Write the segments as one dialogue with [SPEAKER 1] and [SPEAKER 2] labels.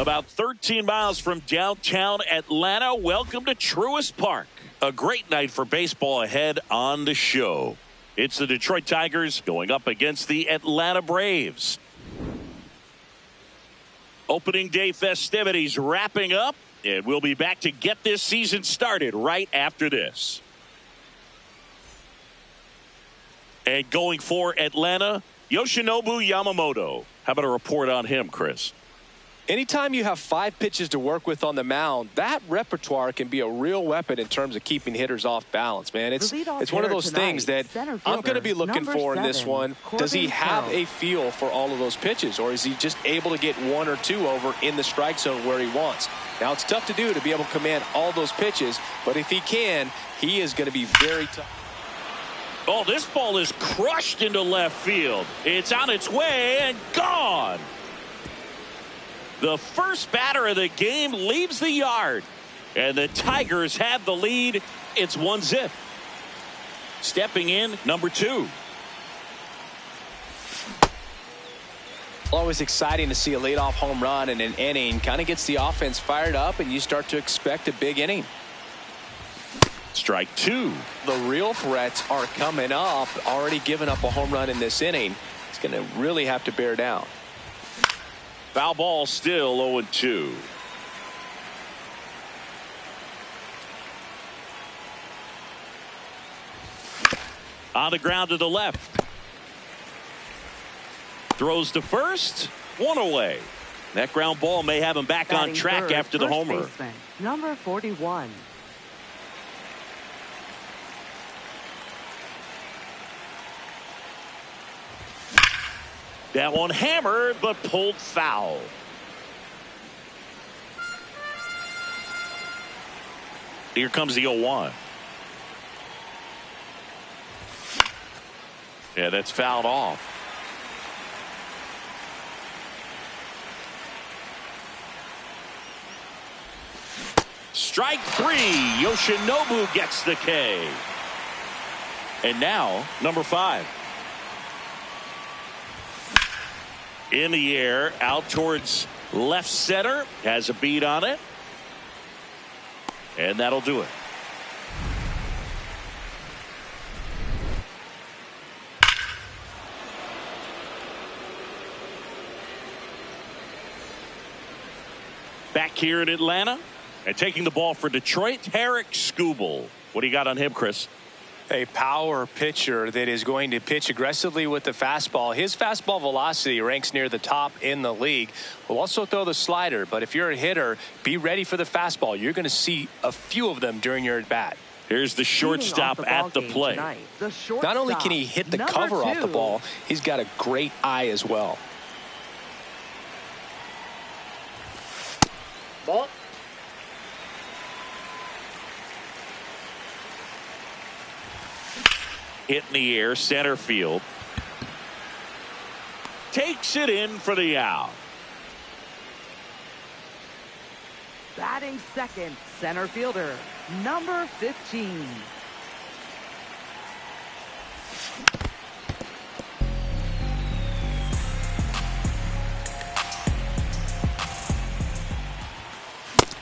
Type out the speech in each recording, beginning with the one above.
[SPEAKER 1] About 13 miles from downtown Atlanta, welcome to Truist Park. A great night for baseball ahead on the show. It's the Detroit Tigers going up against the Atlanta Braves. Opening day festivities wrapping up, and we'll be back to get this season started right after this. And going for Atlanta, Yoshinobu Yamamoto. How about a report on him, Chris?
[SPEAKER 2] Anytime you have 5 pitches to work with on the mound, that repertoire can be a real weapon in terms of keeping hitters off balance, man. It's one of those things that I'm going to be looking for in this one. Does he have a feel for all of those pitches, or is he just able to get 1 or 2 over in the strike zone where he wants? Now, it's tough to do to be able to command all those pitches, but if he can, he is going to be very tough.
[SPEAKER 1] Oh, this ball is crushed into left field. It's on its way and gone. The first batter of the game leaves the yard, and the Tigers have the lead. It's 1-0. Stepping in, number 2.
[SPEAKER 2] Always exciting to see a leadoff home run in an inning. Kind of gets the offense fired up, and you start to expect a big inning.
[SPEAKER 1] Strike 2.
[SPEAKER 2] The real threats are coming up. Already given up a home run in this inning. It's going to really have to bear down.
[SPEAKER 1] Foul ball, still 0-2. On the ground to the left. Throws to first. 1 away. That ground ball may have him back on track after the homer.
[SPEAKER 3] Baseman, number 41.
[SPEAKER 1] That one hammered, but pulled foul. Here comes the 0-1. Yeah, that's fouled off. Strike 3. Yoshinobu gets the K. And now, number 5. In the air, out towards left center. Has a beat on it. And that'll do it. Back here in Atlanta. And taking the ball for Detroit, Tarek Skubal. What do you got on him, Chris?
[SPEAKER 2] A power pitcher that is going to pitch aggressively with the fastball. His fastball velocity ranks near the top in the league. Will also throw the slider, but if you're a hitter, be ready for the fastball. You're going to see a few of them during your at-bat.
[SPEAKER 1] Here's the shortstop at the plate.
[SPEAKER 2] Not only can he hit the cover off the ball, he's got a great eye as well.
[SPEAKER 4] Ball.
[SPEAKER 1] Hit in the air, center field. Takes it in for the out.
[SPEAKER 3] Batting second, center fielder, number 15.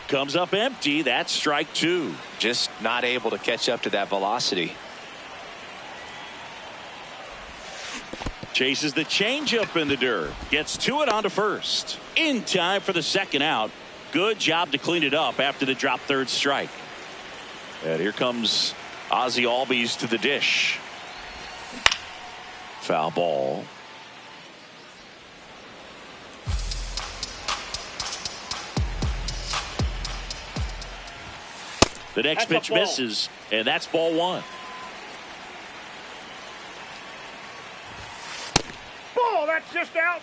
[SPEAKER 1] Comes up empty. That's strike 2.
[SPEAKER 2] Just not able to catch up to that velocity.
[SPEAKER 1] Chases the changeup in the dirt. Gets to it onto first. In time for the second out. Good job to clean it up after the drop third strike. And here comes Ozzie Albies to the dish. Foul ball. The next pitch misses, and that's ball 1.
[SPEAKER 4] Ball, that's just out.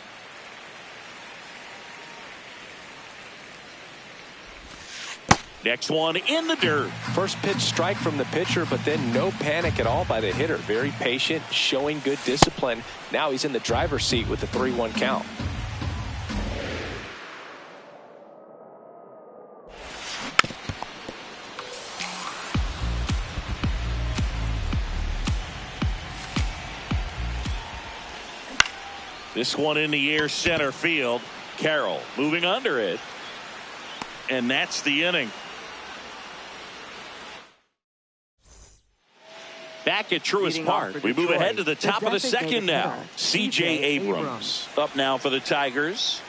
[SPEAKER 1] Next one in the dirt.
[SPEAKER 2] First pitch strike from the pitcher, but then no panic at all by the hitter. Very patient, showing good discipline. Now he's in the driver's seat with the 3-1 count.
[SPEAKER 1] This one in the air, center field. Carroll moving under it. and that's the inning. Back at Truist Park, we move ahead to the top of the second now. C.J. Abrams up now for the Tigers.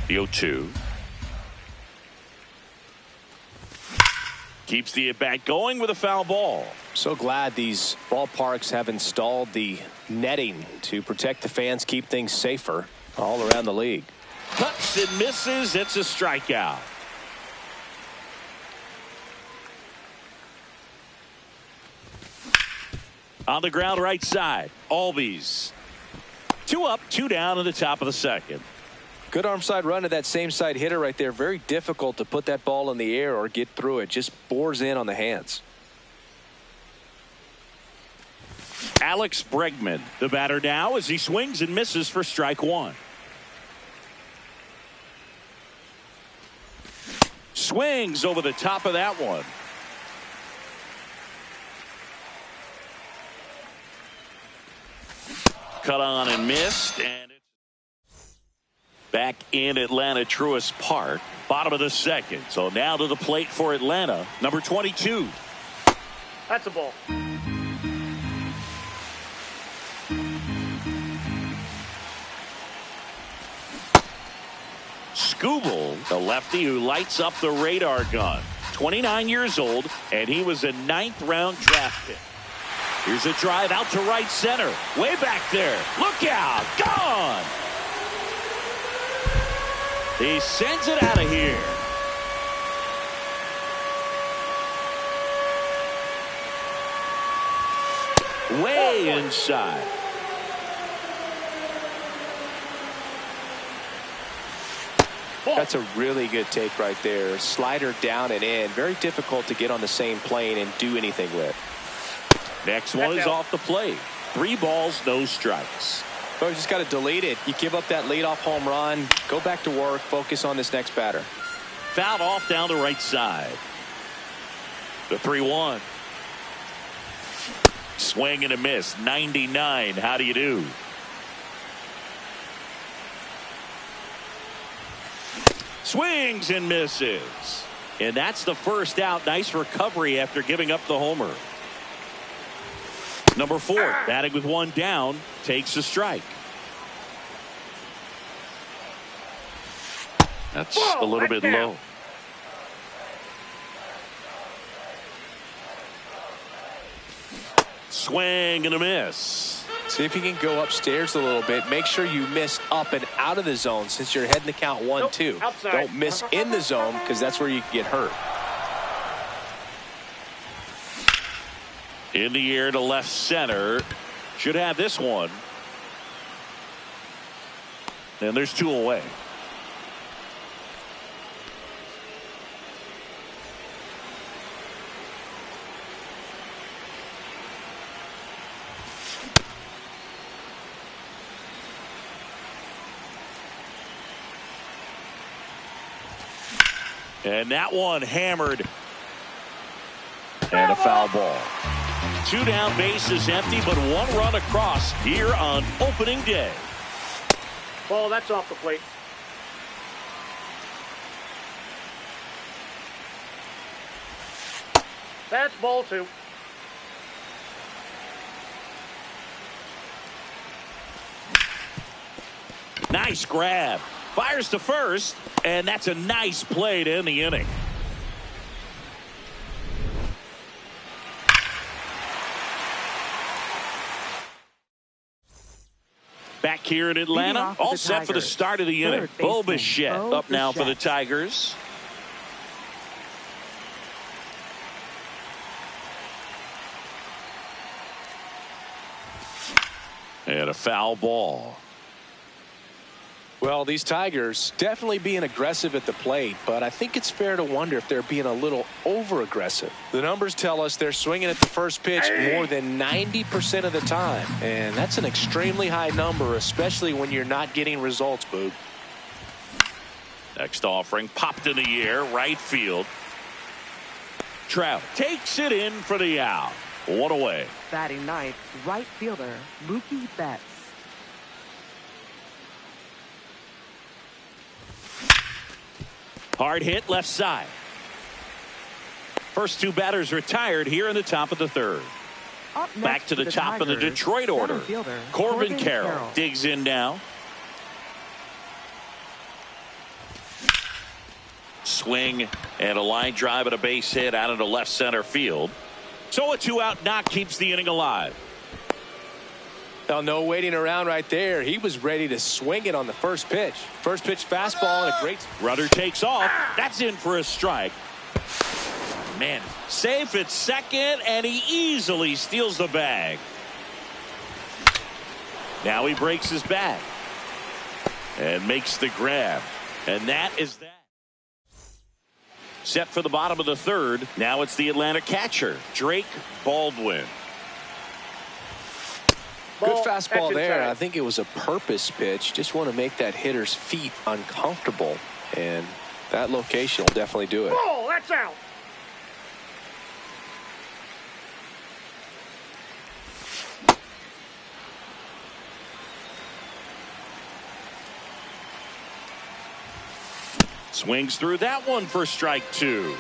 [SPEAKER 1] The 0-2. Keeps the at-bat going with a foul ball.
[SPEAKER 2] So glad these ballparks have installed the netting to protect the fans, keep things safer all around the league.
[SPEAKER 1] Cuts and misses. It's a strikeout. On the ground right side, Albies. 2 up, 2 down in the top of the second.
[SPEAKER 2] Good arm side run to that same side hitter right there. Very difficult to put that ball in the air or get through it. Just bores in on the hands.
[SPEAKER 1] Alex Bregman, the batter now, as he swings and misses for strike 1. Swings over the top of that one. Cut on and missed, and back in Atlanta, Truist Park, bottom of the second. So now to the plate for Atlanta, number 22.
[SPEAKER 4] That's a ball.
[SPEAKER 1] Skubal, the lefty who lights up the radar gun. 29 years old, and he was a 9th-round draft pick. Here's a drive out to right center. Way back there. Look out. Gone. He sends it out of here. Way inside.
[SPEAKER 2] That's a really good take right there. Slider down and in. Very difficult to get on the same plane and do anything with.
[SPEAKER 1] Next one is off the plate. 3 balls, no strikes.
[SPEAKER 2] So you just got to delete it. You give up that leadoff home run. Go back to work. Focus on this next batter.
[SPEAKER 1] Fouled off down the right side. The 3-1. Swing and a miss. 99. How do you do? Swings and misses. And that's the first out. Nice recovery after giving up the homer. Number 4, batting with 1 down, takes a strike. That's a little bit low. Swing and a miss.
[SPEAKER 2] See if you can go upstairs a little bit. Make sure you miss up and out of the zone since you're heading the count 1-2.
[SPEAKER 4] Outside.
[SPEAKER 2] Don't miss in the zone because that's where you can get hurt.
[SPEAKER 1] In the air to left center. Should have this one. And there's 2 away. And that one hammered. And a foul ball. 2 down, bases empty, but 1 run across here on opening day.
[SPEAKER 4] Ball, that's off the plate. That's ball 2.
[SPEAKER 1] Nice grab. Fires to first, and that's a nice play to end the inning. Back here in Atlanta, all set for the start of the inning. Bo Bichette up now for the Tigers. And a foul ball.
[SPEAKER 2] Well, these Tigers definitely being aggressive at the plate, but I think it's fair to wonder if they're being a little over-aggressive. The numbers tell us they're swinging at the first pitch more than 90% of the time, and that's an extremely high number, especially when you're not getting results, Boog.
[SPEAKER 1] Next offering popped in the air, right field. Trout takes it in for the out. One away.
[SPEAKER 3] Batting ninth, right fielder Mookie Betts.
[SPEAKER 1] Hard hit left side. First two batters retired here in the top of the third. Back to the top of the Detroit order. Corbin Carroll digs in now. Swing and a line drive and a base hit out into left center field. So a 2-out knock keeps the inning alive.
[SPEAKER 2] Well, no waiting around right there. He was ready to swing it on the first pitch. First pitch fastball and a great.
[SPEAKER 1] Runner takes off. That's in for a strike. Man, safe at second, and he easily steals the bag. Now he breaks his bat and makes the grab. And that is that. Set for the bottom of the third. Now it's the Atlanta catcher, Drake Baldwin.
[SPEAKER 2] Good fastball there. I think it was a purpose pitch. Just want to make that hitter's feet uncomfortable. And that location will definitely do it.
[SPEAKER 4] Oh, that's out.
[SPEAKER 1] Swings through that one for strike two.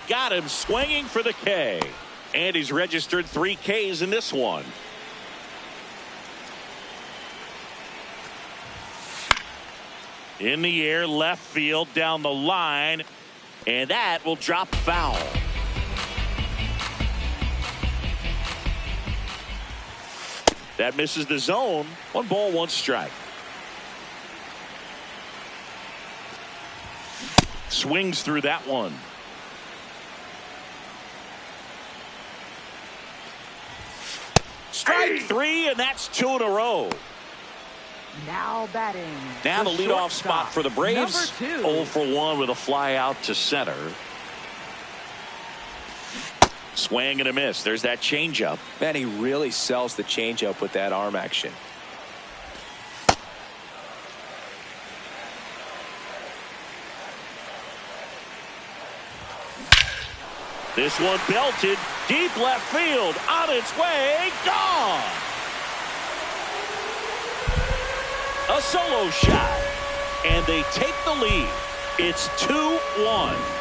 [SPEAKER 1] Got him swinging for the K. And he's registered 3 Ks in this one. In the air, left field, down the line. And that will drop foul. That misses the zone. 1 ball, 1 strike. Swings through that one. Strike 3, and that's 2 in a row.
[SPEAKER 3] Now batting.
[SPEAKER 1] Now the leadoff spot for the Braves. 0 for 1 with a fly out to center. Swing and a miss. There's that changeup.
[SPEAKER 2] Man, he really sells the changeup with that arm action.
[SPEAKER 1] This one belted deep left field, on its way, gone. A solo shot, and they take the lead. It's 2-1.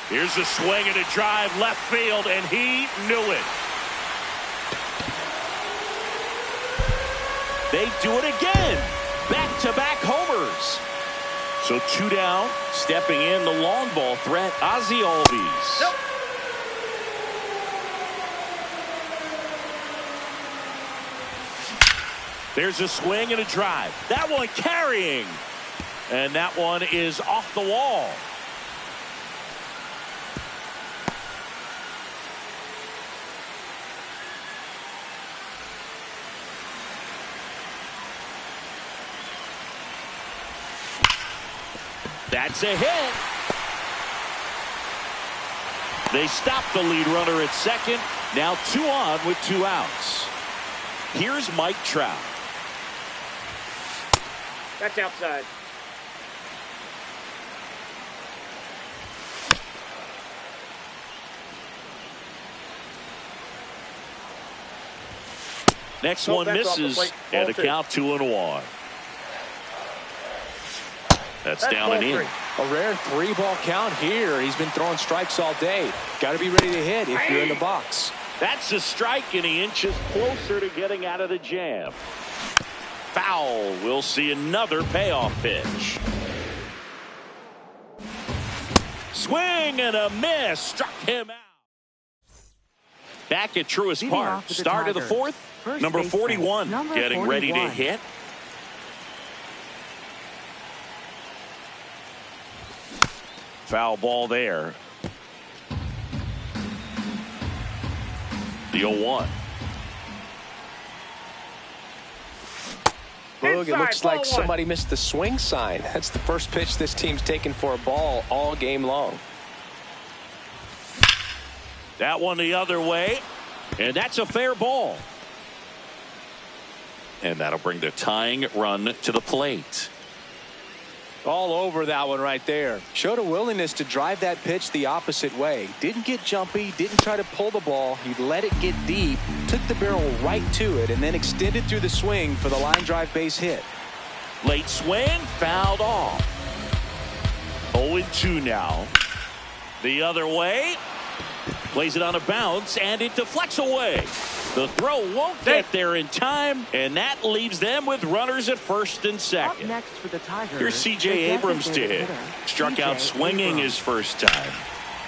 [SPEAKER 1] Here's a swing and a drive left field, and he knew it. They do it again. Back-to-back homers. So 2 down. Stepping in the long ball threat, Ozzie Albies.
[SPEAKER 4] Nope.
[SPEAKER 1] There's a swing and a drive. That one carrying. And that one is off the wall. That's a hit. They stop the lead runner at second. Now 2 on with 2 outs. Here's Mike Trout.
[SPEAKER 4] That's outside.
[SPEAKER 1] Next
[SPEAKER 4] Nope,
[SPEAKER 1] one
[SPEAKER 4] that's off the
[SPEAKER 1] misses,
[SPEAKER 4] plate.
[SPEAKER 1] and the
[SPEAKER 4] Ball 2.
[SPEAKER 1] count 2-1. That's down
[SPEAKER 4] ball
[SPEAKER 1] and in.
[SPEAKER 4] 3.
[SPEAKER 2] A rare 3-ball count here. He's been throwing strikes all day. Got to be ready to hit if you're in the box.
[SPEAKER 1] That's a strike, and he inches closer to getting out of the jam. Foul. We'll see another payoff pitch. Swing and a miss. Struck him out. Back at Truist Park. Start of the 4th. Number 41 getting ready to hit. Foul ball there. The 0-1.
[SPEAKER 2] Boog, it looks like
[SPEAKER 4] ball
[SPEAKER 2] somebody missed the swing sign. That's the first pitch this team's taken for a ball all game long.
[SPEAKER 1] That one the other way, and that's a fair ball. And that'll bring the tying run to the plate.
[SPEAKER 2] All over that one right there. Showed a willingness to drive that pitch the opposite way. Didn't get jumpy, didn't try to pull the ball. He let it get deep, took the barrel right to it, and then extended through the swing for the line drive base hit.
[SPEAKER 1] Late swing, fouled off. 0-2 now. The other way. Plays it on a bounce, and it deflects away. The throw won't get there in time, and that leaves them with runners at first and second.
[SPEAKER 3] Up next for the Tigers,
[SPEAKER 1] Here's C.J. Abrams to hit. Struck out swinging his first time.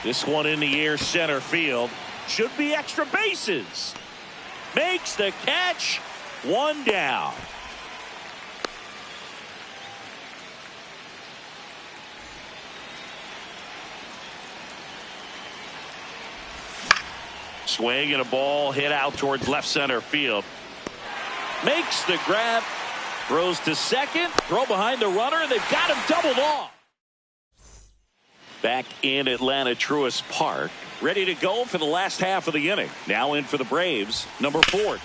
[SPEAKER 1] This one in the air center field. Should be extra bases. Makes the catch. One down. Swing and a ball hit out towards left center field. Makes the grab. Throws to second. Throw behind the runner, and they've got him doubled off. Back in Atlanta Truist Park. Ready to go for the last half of the inning. Now in for the Braves. Number 4.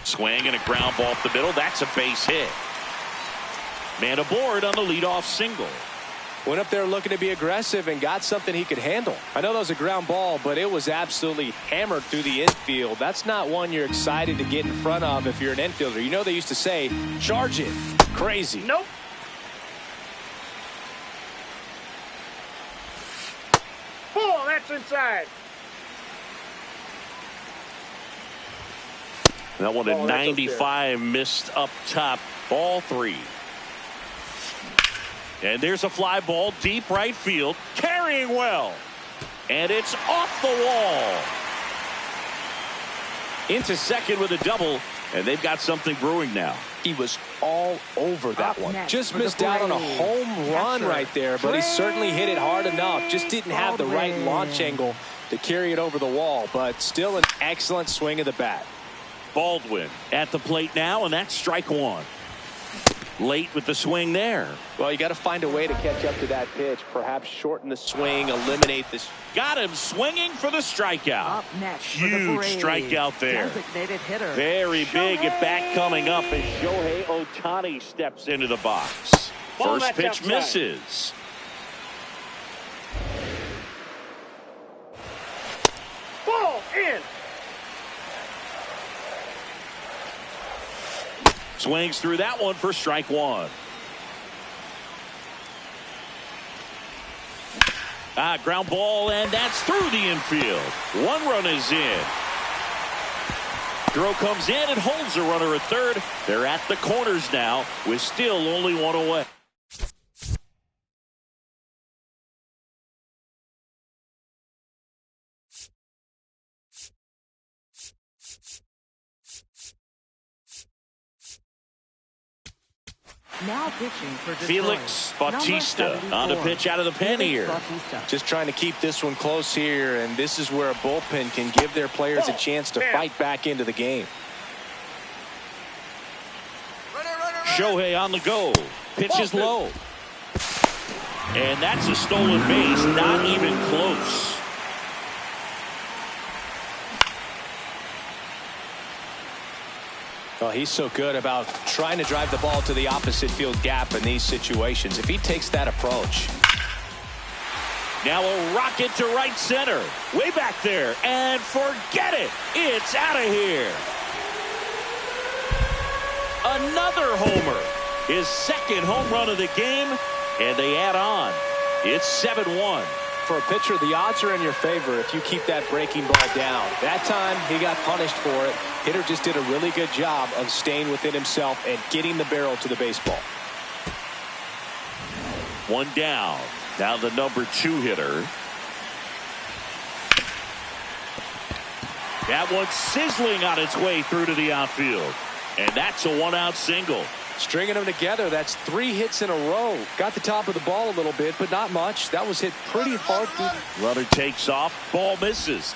[SPEAKER 1] Swing and a ground ball up the middle. That's a base hit. Man aboard on the leadoff single.
[SPEAKER 2] Went up there looking to be aggressive and got something he could handle. I know that was a ground ball, but it was absolutely hammered through the infield. That's not one you're excited to get in front of if you're an infielder. You know they used to say, charge it. Crazy.
[SPEAKER 4] Nope. Ball, that's inside.
[SPEAKER 1] That one at 95 missed up top. Ball 3. And there's a fly ball deep right field. Carrying well. And it's off the wall. Into second with a double. And they've got something brewing now.
[SPEAKER 2] He was all over that one. Just missed out on a home run right there, but he certainly hit it hard enough. Just didn't have the right launch angle to carry it over the wall, but still an excellent swing of the bat.
[SPEAKER 1] Baldwin at the plate now, and that's strike 1. Late with the swing there.
[SPEAKER 2] Well, you got to find a way to catch up to that pitch. Perhaps shorten the swing, eliminate this.
[SPEAKER 1] Got him swinging for the strikeout.
[SPEAKER 3] Up next
[SPEAKER 1] Huge
[SPEAKER 3] for the Braves,
[SPEAKER 1] strikeout there.
[SPEAKER 3] designated hitter.
[SPEAKER 1] Very big at bat coming up as Shohei Ohtani steps into the box.
[SPEAKER 4] Ball,
[SPEAKER 1] First pitch
[SPEAKER 4] outside.
[SPEAKER 1] misses.
[SPEAKER 4] Ball in.
[SPEAKER 1] Swings through that one for strike 1. Ground ball, and that's through the infield. 1 run is in. Throw comes in and holds the runner at third. They're at the corners now with still only 1 away.
[SPEAKER 3] Now pitching for Detroit,
[SPEAKER 1] Felix Bautista on the pitch out of the pen here.
[SPEAKER 2] Just trying to keep this one close here, and this is where a bullpen can give their players a chance to fight back into the game.
[SPEAKER 1] Shohei on the go. Pitch is low. And that's a stolen base, not even close.
[SPEAKER 2] Well, he's so good about trying to drive the ball to the opposite field gap in these situations. If he takes that approach.
[SPEAKER 1] Now a rocket to right center. Way back there. And forget it. It's out of here. Another homer. His second home run of the game. And they add on. It's 7-1.
[SPEAKER 2] For a pitcher, the odds are in your favor if you keep that breaking ball down. That time, he got punished for it. Hitter just did a really good job of staying within himself and getting the barrel to the baseball.
[SPEAKER 1] 1 down. Now the number 2 hitter. That one's sizzling on its way through to the outfield. And that's a 1-out single.
[SPEAKER 2] Stringing them together, that's 3 hits in a row. Got the top of the ball a little bit, but not much. That was hit pretty hard.
[SPEAKER 1] Runner takes off. Ball misses.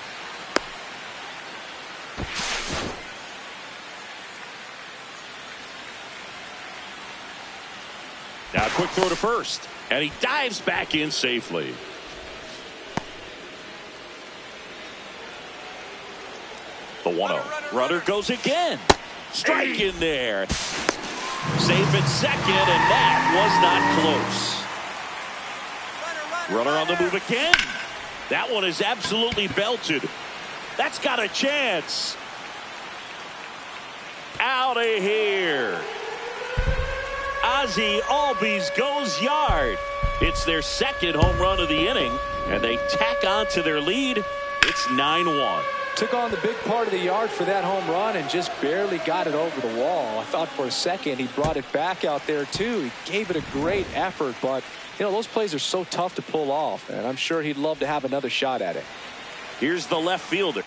[SPEAKER 1] Now a quick throw to first, and he dives back in safely. The 1-0. Runner goes again. Strike in there. Safe at second, and that was not close. Runner on the move again. That one is absolutely belted. That's got a chance. Out of here. Ozzie Albies goes yard. It's their second home run of the inning, and they tack on to their lead. It's 9-1.
[SPEAKER 2] Took on the big part of the yard for that home run and just barely got it over the wall. I thought for a second he brought it back out there too. He gave it a great effort, but you know, those plays are so tough to pull off, and I'm sure he'd love to have another shot at it.
[SPEAKER 1] Here's the left fielder.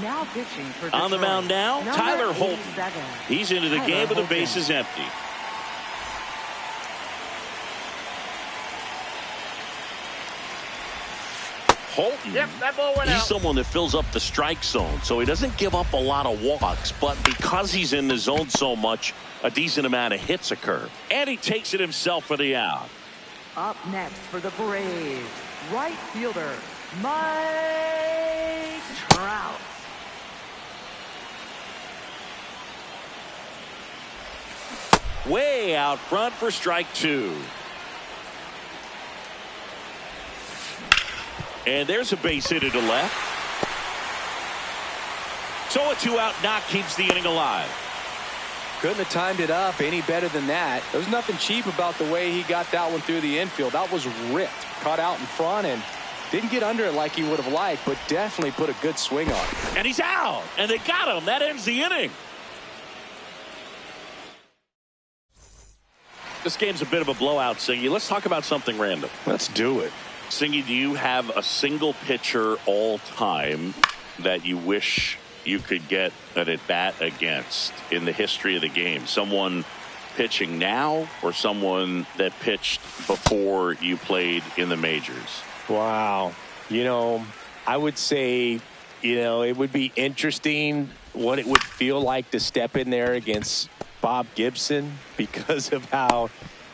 [SPEAKER 3] Now pitching for
[SPEAKER 1] on the mound now,
[SPEAKER 3] Number
[SPEAKER 1] Tyler Holton.
[SPEAKER 3] 87.
[SPEAKER 1] He's into the game with the bases empty. Holton,
[SPEAKER 4] Yep, that ball went
[SPEAKER 1] he's
[SPEAKER 4] out.
[SPEAKER 1] someone that fills up the strike zone, so he doesn't give up a lot of walks, but because he's in the zone so much, a decent amount of hits occur. And he takes it himself for the out.
[SPEAKER 3] Up next for the Braves, right fielder, Mike Trout.
[SPEAKER 1] Way out front for strike two. And there's a base hit to left. So a 2-out knock keeps the inning alive.
[SPEAKER 2] Couldn't have timed it up any better than that. There's nothing cheap about the way he got that one through the infield. That was ripped. Caught out in front and didn't get under it like he would have liked, but definitely put a good swing on it.
[SPEAKER 1] And he's out. And they got him. That ends the inning. This game's a bit of a blowout, Singy. Let's talk about something random.
[SPEAKER 2] Let's do it.
[SPEAKER 1] Singy, do you have a single pitcher all time that you wish you could get an at-bat against in the history of the game? Someone pitching now or someone that pitched before you played in the majors?
[SPEAKER 2] Wow. You know, I would say, you know, it would be interesting what it would feel like to step in there against Bob Gibson because of how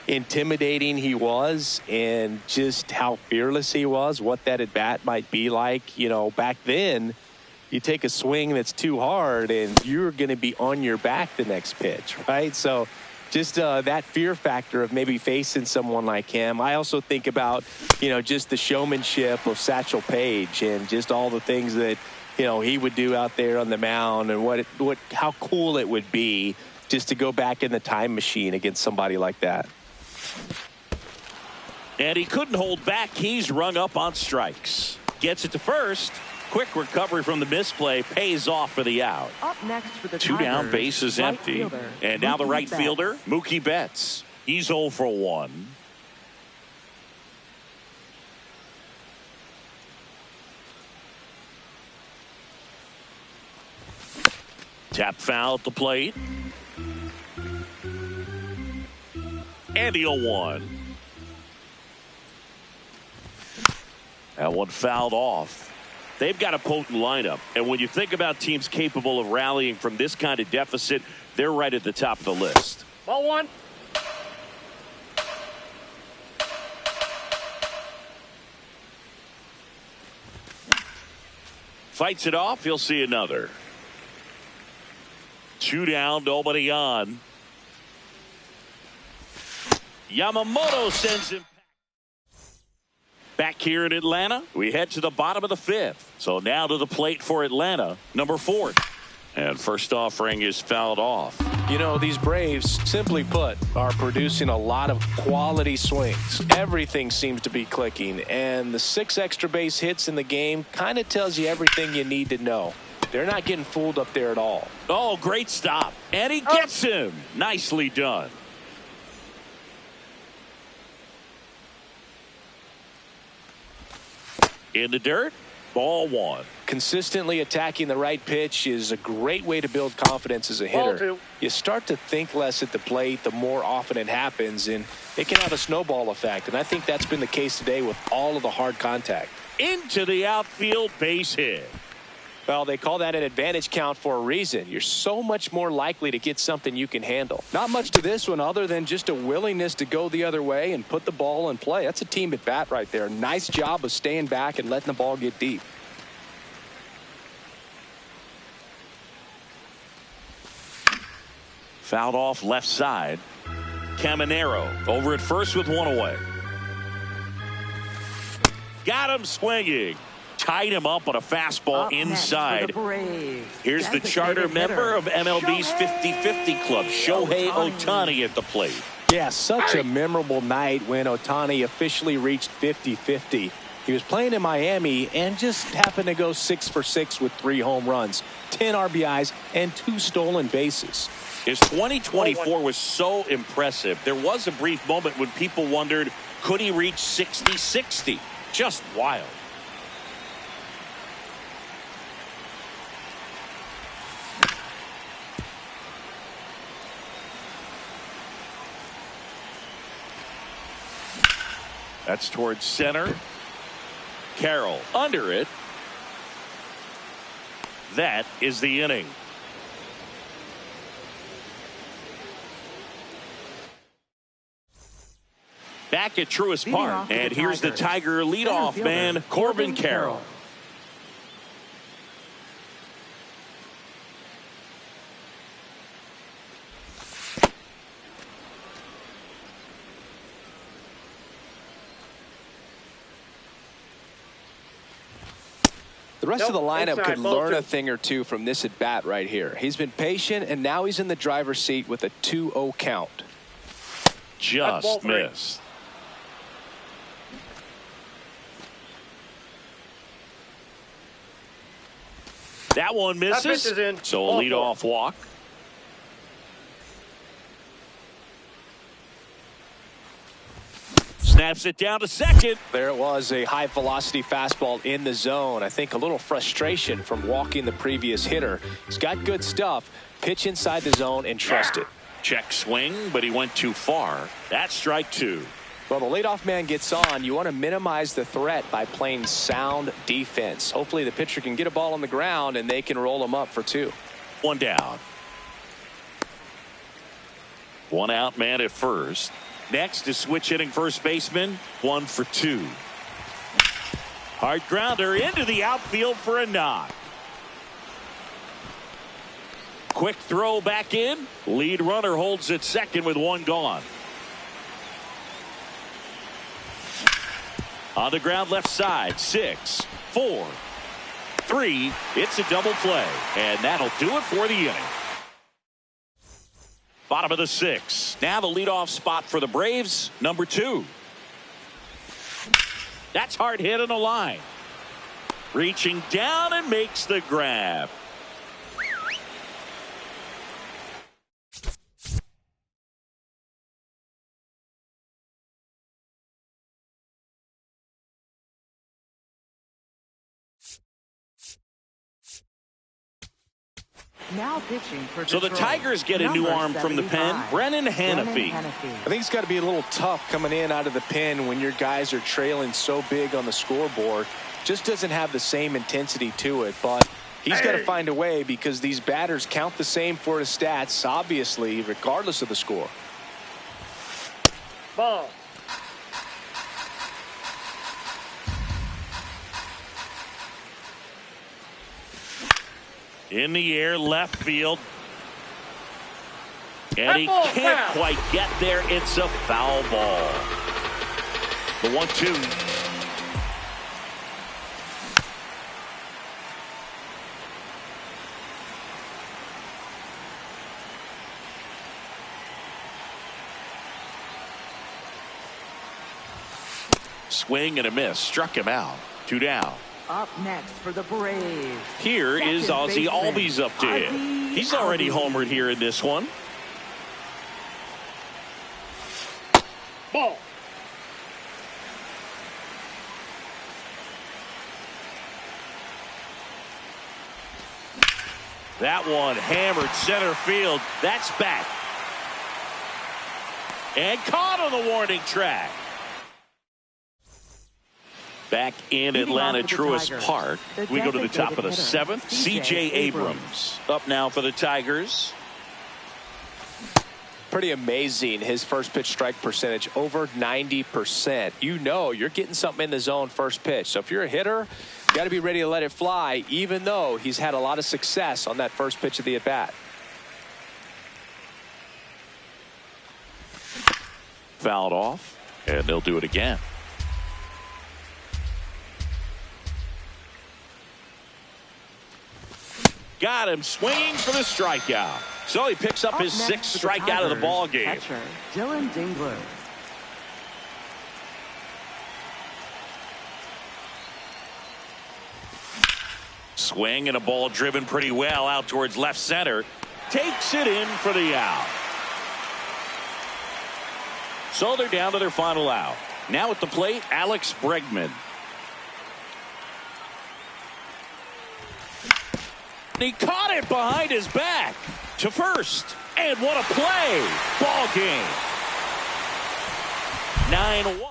[SPEAKER 2] intimidating he was and just how fearless he was, what that at bat might be like. You know, back then you take a swing that's too hard and you're going to be on your back the next pitch, right? So just that fear factor of maybe facing someone like him. I also think about, you know, just the showmanship of Satchel Paige and just all the things that, you know, he would do out there on the mound and how cool it would be just to go back in the time machine against somebody like that.
[SPEAKER 1] And he couldn't hold back. He's rung up on strikes. Gets it to first. Quick recovery from the misplay. Pays off for the out.
[SPEAKER 3] Up next for the
[SPEAKER 1] Two down, base is empty. And now the right fielder, Mookie Betts. He's 0 for 1. Tap foul at the plate. And the 0-1. That one fouled off. They've got a potent lineup. And when you think about teams capable of rallying from this kind of deficit, they're right at the top of the list.
[SPEAKER 4] Ball one.
[SPEAKER 1] Fights it off. He'll see another. 2 down, nobody on. Yamamoto sends him back here in Atlanta. We head to the bottom of the 5th. So now to the plate for Atlanta, number 4. And first offering is fouled off.
[SPEAKER 2] You know, these Braves, simply put, are producing a lot of quality swings. Everything seems to be clicking. And the 6 extra base hits in the game kind of tells you everything you need to know. They're not getting fooled up there at all.
[SPEAKER 1] Oh, great stop. And he gets him. Nicely done. In the dirt, ball 1.
[SPEAKER 2] Consistently attacking the right pitch is a great way to build confidence as a hitter.
[SPEAKER 4] Ball 2.
[SPEAKER 2] You start to think less at the plate the more often it happens, and it can have a snowball effect. And I think that's been the case today with all of the hard contact.
[SPEAKER 1] Into the outfield, base hit.
[SPEAKER 2] Well, they call that an advantage count for a reason. You're so much more likely to get something you can handle. Not much to this one other than just a willingness to go the other way and put the ball in play. That's a team at bat right there. Nice job of staying back and letting the ball get deep.
[SPEAKER 1] Fouled off left side. Caminero over at first with one away. Got him swinging. Tied him up on a fastball inside. Here's the charter member of MLB's 50-50 club, Shohei Ohtani at the plate.
[SPEAKER 2] Yeah, such a memorable night when Ohtani officially reached 50-50. He was playing in Miami and just happened to go 6 for 6 with 3 home runs, 10 RBIs, and 2 stolen bases.
[SPEAKER 1] His 2024 was so impressive. There was a brief moment when people wondered, could he reach 60-60? Just wild. That's towards center. Carroll under it. That is the inning. Back at Truist Park, and here's the Tiger leadoff man, Corbin Carroll.
[SPEAKER 2] The rest of the lineup could learn a thing or two from this at bat right here. He's been patient, and now he's in the driver's seat with a 2-0 count.
[SPEAKER 1] Just missed. That one misses. So a leadoff walk. Snaps it down to second.
[SPEAKER 2] There it was, a high velocity fastball in the zone. I think a little frustration from walking the previous hitter. He's got good stuff. Pitch inside the zone and trust it.
[SPEAKER 1] Check swing, but he went too far. That's strike 2.
[SPEAKER 2] Well, the leadoff man gets on. You want to minimize the threat by playing sound defense. Hopefully the pitcher can get a ball on the ground and they can roll him up for 2.
[SPEAKER 1] 1 down. 1 out man at first. Next is switch hitting first baseman. 1 for 2. Hard grounder into the outfield for a knock. Quick throw back in. Lead runner holds at second with 1 gone. On the ground left side. 6, 4, 3. It's a double play. And that'll do it for the inning. Bottom of the 6th. Now the leadoff spot for the Braves, number 2. That's hard hit on the line. Reaching down and makes the grab.
[SPEAKER 3] Now pitching for
[SPEAKER 1] so the Tigers get a new arm from the pen, Brennan Hanafy.
[SPEAKER 2] I think it's got to be a little tough coming in out of the pen when your guys are trailing so big on the scoreboard. Just doesn't have the same intensity to it, but he's got to find a way because these batters count the same for his stats, obviously, regardless of the score.
[SPEAKER 4] Ball.
[SPEAKER 1] In the air, left field. And he can't quite get there. It's a foul ball. The 1-2. Swing and a miss. Struck him out. 2 down.
[SPEAKER 3] Up next for the Braves.
[SPEAKER 1] Here is Ozzie Albies up to him. He's already homered here in this one.
[SPEAKER 4] Ball.
[SPEAKER 1] That one hammered center field. That's back. And caught on the warning track. Back in Atlanta Truist Park, we go to the top of the 7th. C.J. Abrams up now for the Tigers.
[SPEAKER 2] Pretty amazing, his first pitch strike percentage, over 90%. You know you're getting something in the zone first pitch. So if you're a hitter, you got to be ready to let it fly, even though he's had a lot of success on that first pitch of the at-bat.
[SPEAKER 1] Fouled off, and they'll do it again. Got him swinging for the strikeout. So he picks up his 6th strikeout of the ball game.
[SPEAKER 3] Catcher, Dylan Dingler.
[SPEAKER 1] Swing and a ball driven pretty well out towards left center. Takes it in for the out. So they're down to their final out. Now at the plate, Alex Bregman. He caught it behind his back to first. And what a play. Ball game. 9-1.